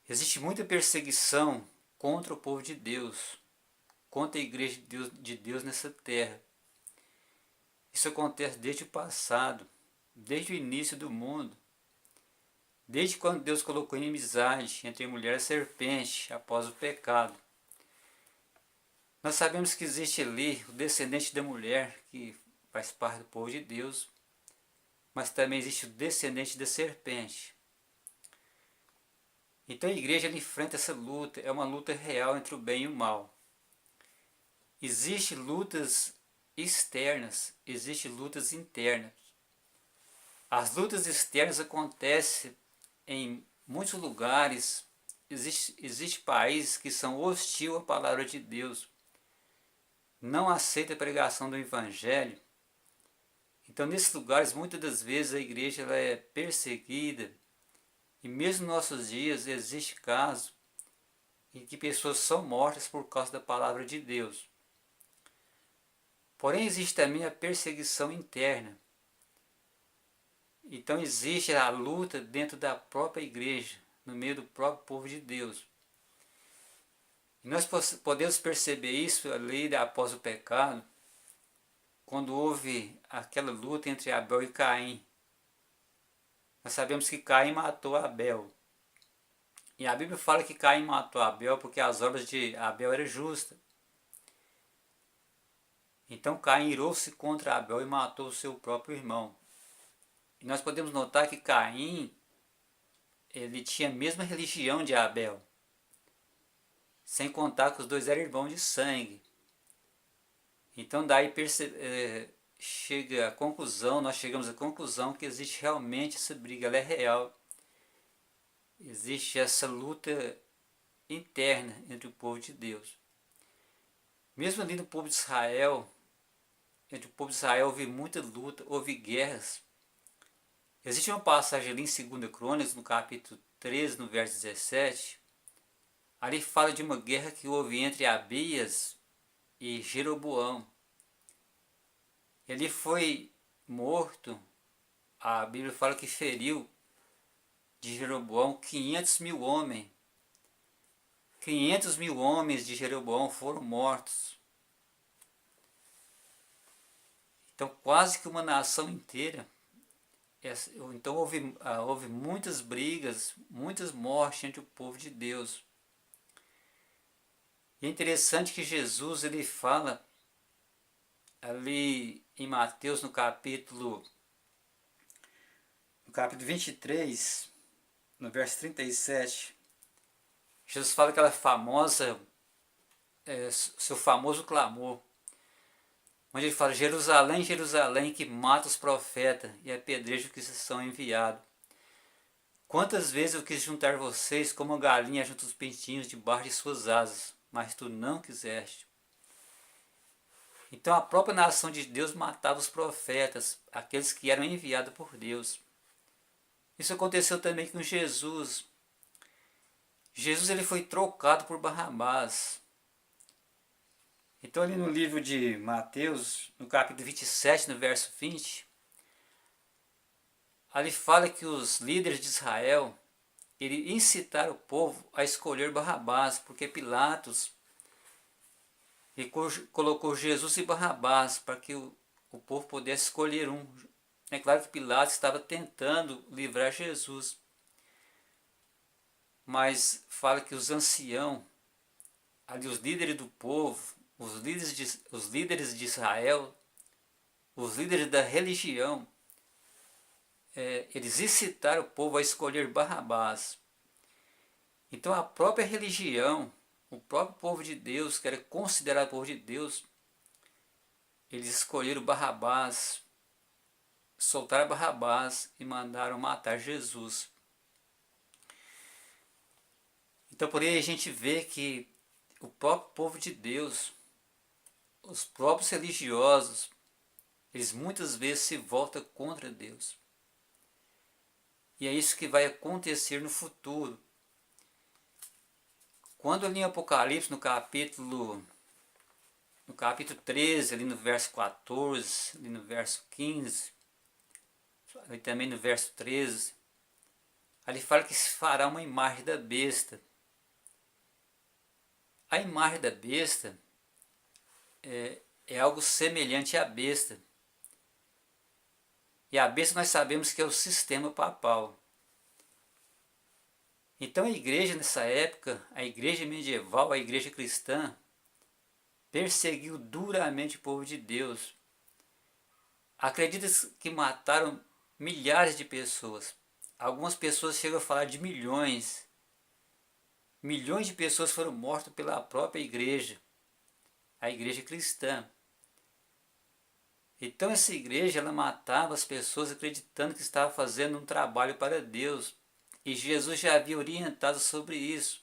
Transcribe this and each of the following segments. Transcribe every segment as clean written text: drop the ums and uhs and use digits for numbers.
Existe muita perseguição contra o povo de Deus, contra a igreja de Deus nessa terra. Isso acontece desde o passado, desde o início do mundo, desde quando Deus colocou inimizade entre a mulher e a serpente após o pecado. Nós sabemos que existe ali o descendente da mulher, que faz parte do povo de Deus, mas também existe o descendente da serpente. Então a igreja enfrenta essa luta, é uma luta real entre o bem e o mal. Existem lutas externas, existem lutas internas. As lutas externas acontecem em muitos lugares, existe países que são hostis à palavra de Deus, não aceitam a pregação do Evangelho. Então nesses lugares muitas das vezes a igreja ela é perseguida, e mesmo nos nossos dias existe casos em que pessoas são mortas por causa da palavra de Deus. Porém existe também a perseguição interna. Então existe a luta dentro da própria igreja, no meio do próprio povo de Deus. E nós podemos perceber isso ali após o pecado, quando houve aquela luta entre Abel e Caim. Nós sabemos que Caim matou Abel. E a Bíblia fala que Caim matou Abel porque as obras de Abel eram justas. Então Caim irou-se contra Abel e matou o seu próprio irmão. E nós podemos notar que Caim ele tinha a mesma religião de Abel. Sem contar que os dois eram irmãos de sangue. Então daí chega a conclusão, nós chegamos à conclusão que existe realmente essa briga, ela é real. Existe essa luta interna entre o povo de Deus. Mesmo ali no povo de Israel, entre o povo de Israel houve muita luta, houve guerras. Existe uma passagem ali em 2 Crônicas, no capítulo 13, no verso 17. Ali fala de uma guerra que houve entre Abias e Jeroboão. Ele foi morto, a Bíblia fala que feriu de Jeroboão 500 mil homens. 500 mil homens de Jeroboão foram mortos. Então quase que uma nação inteira. Então houve muitas brigas, muitas mortes entre o povo de Deus. E é interessante que Jesus ele fala ali em Mateus no capítulo 23, no verso 37, Jesus fala aquela famosa, seu famoso clamor, onde ele fala: Jerusalém, Jerusalém, que mata os profetas e apedreja os que são enviados. Quantas vezes eu quis juntar vocês como uma galinha junto os pintinhos debaixo de suas asas, mas tu não quiseste. Então a própria nação de Deus matava os profetas, aqueles que eram enviados por Deus. Isso aconteceu também com Jesus. Jesus ele foi trocado por Barrabás. Então ali no livro de Mateus, no capítulo 27, no verso 20, ali fala que os líderes de Israel ele incitaram o povo a escolher Barrabás, porque Pilatos ele colocou Jesus e Barrabás para que o povo pudesse escolher um. É claro que Pilatos estava tentando livrar Jesus, mas fala que os anciãos, ali os líderes do povo, os líderes de Israel, os líderes da religião, eles incitaram o povo a escolher Barrabás. Então a própria religião, o próprio povo de Deus, que era considerado povo de Deus, eles escolheram Barrabás, soltaram Barrabás e mandaram matar Jesus. Então por aí a gente vê que o próprio povo de Deus, os próprios religiosos, eles muitas vezes se voltam contra Deus. E é isso que vai acontecer no futuro. Quando ali em Apocalipse, no capítulo 13, ali no verso 14, ali no verso 15, ali também no verso 13, ali fala que se fará uma imagem da besta. A imagem da besta é algo semelhante à besta. E a besta nós sabemos que é o sistema papal. Então a igreja nessa época, a igreja medieval, a igreja cristã, perseguiu duramente o povo de Deus. Acredita-se que mataram milhares de pessoas. Algumas pessoas chegam a falar de milhões. Milhões de pessoas foram mortas pela própria igreja, a igreja cristã. Então essa igreja ela matava as pessoas acreditando que estava fazendo um trabalho para Deus. E Jesus já havia orientado sobre isso.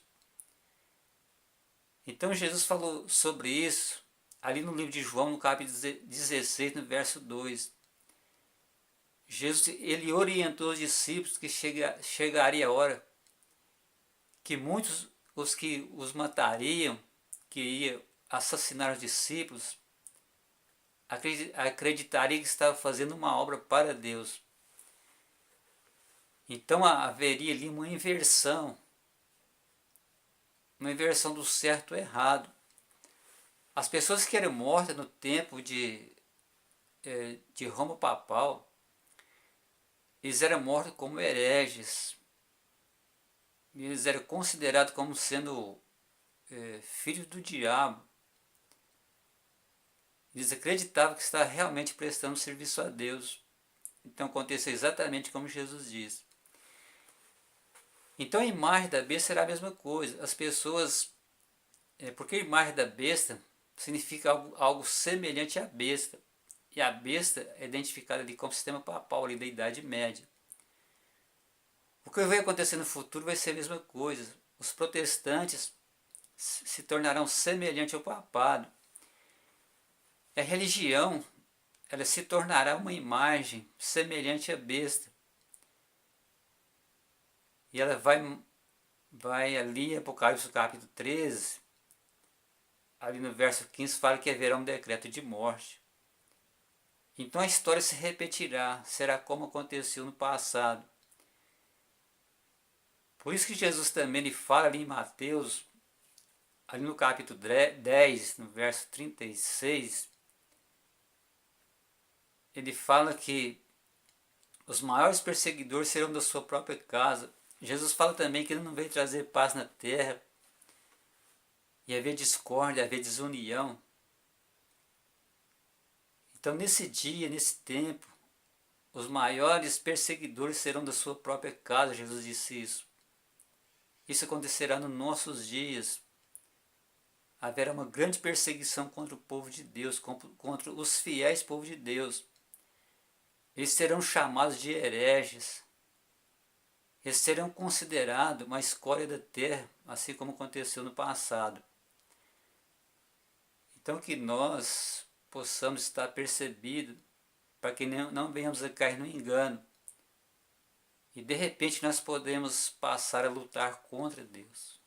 Então Jesus falou sobre isso ali no livro de João, no capítulo 16, no verso 2. Jesus ele orientou os discípulos que chegaria a hora que muitos os que os matariam, que iam assassinar os discípulos, acreditariam que estava fazendo uma obra para Deus. Então haveria ali uma inversão do certo e errado. As pessoas que eram mortas no tempo de Roma papal, eles eram mortos como hereges. Eles eram considerados como sendo filhos do diabo. Eles acreditavam que estavam realmente prestando serviço a Deus. Então aconteceu exatamente como Jesus disse. Então a imagem da besta será a mesma coisa. As pessoas, porque a imagem da besta significa algo semelhante à besta. E a besta é identificada ali como sistema papal ali da Idade Média. O que vai acontecer no futuro vai ser a mesma coisa. Os protestantes se tornarão semelhantes ao papado. E a religião ela se tornará uma imagem semelhante à besta. E ela vai ali em Apocalipse capítulo 13, ali no verso 15, fala que haverá um decreto de morte. Então a história se repetirá, será como aconteceu no passado. Por isso que Jesus também ele fala ali em Mateus, ali no capítulo 10, no verso 36, ele fala que os maiores perseguidores serão da sua própria casa. Jesus fala também que ele não veio trazer paz na terra, e haver discórdia, haver desunião. Então nesse dia, nesse tempo, os maiores perseguidores serão da sua própria casa, Jesus disse isso. Isso acontecerá nos nossos dias. Haverá uma grande perseguição contra o povo de Deus, contra os fiéis povo de Deus. Eles serão chamados de hereges. Eles serão considerados uma escória da terra, assim como aconteceu no passado. Então que nós possamos estar percebidos, para que não venhamos a cair no engano. E de repente nós podemos passar a lutar contra Deus.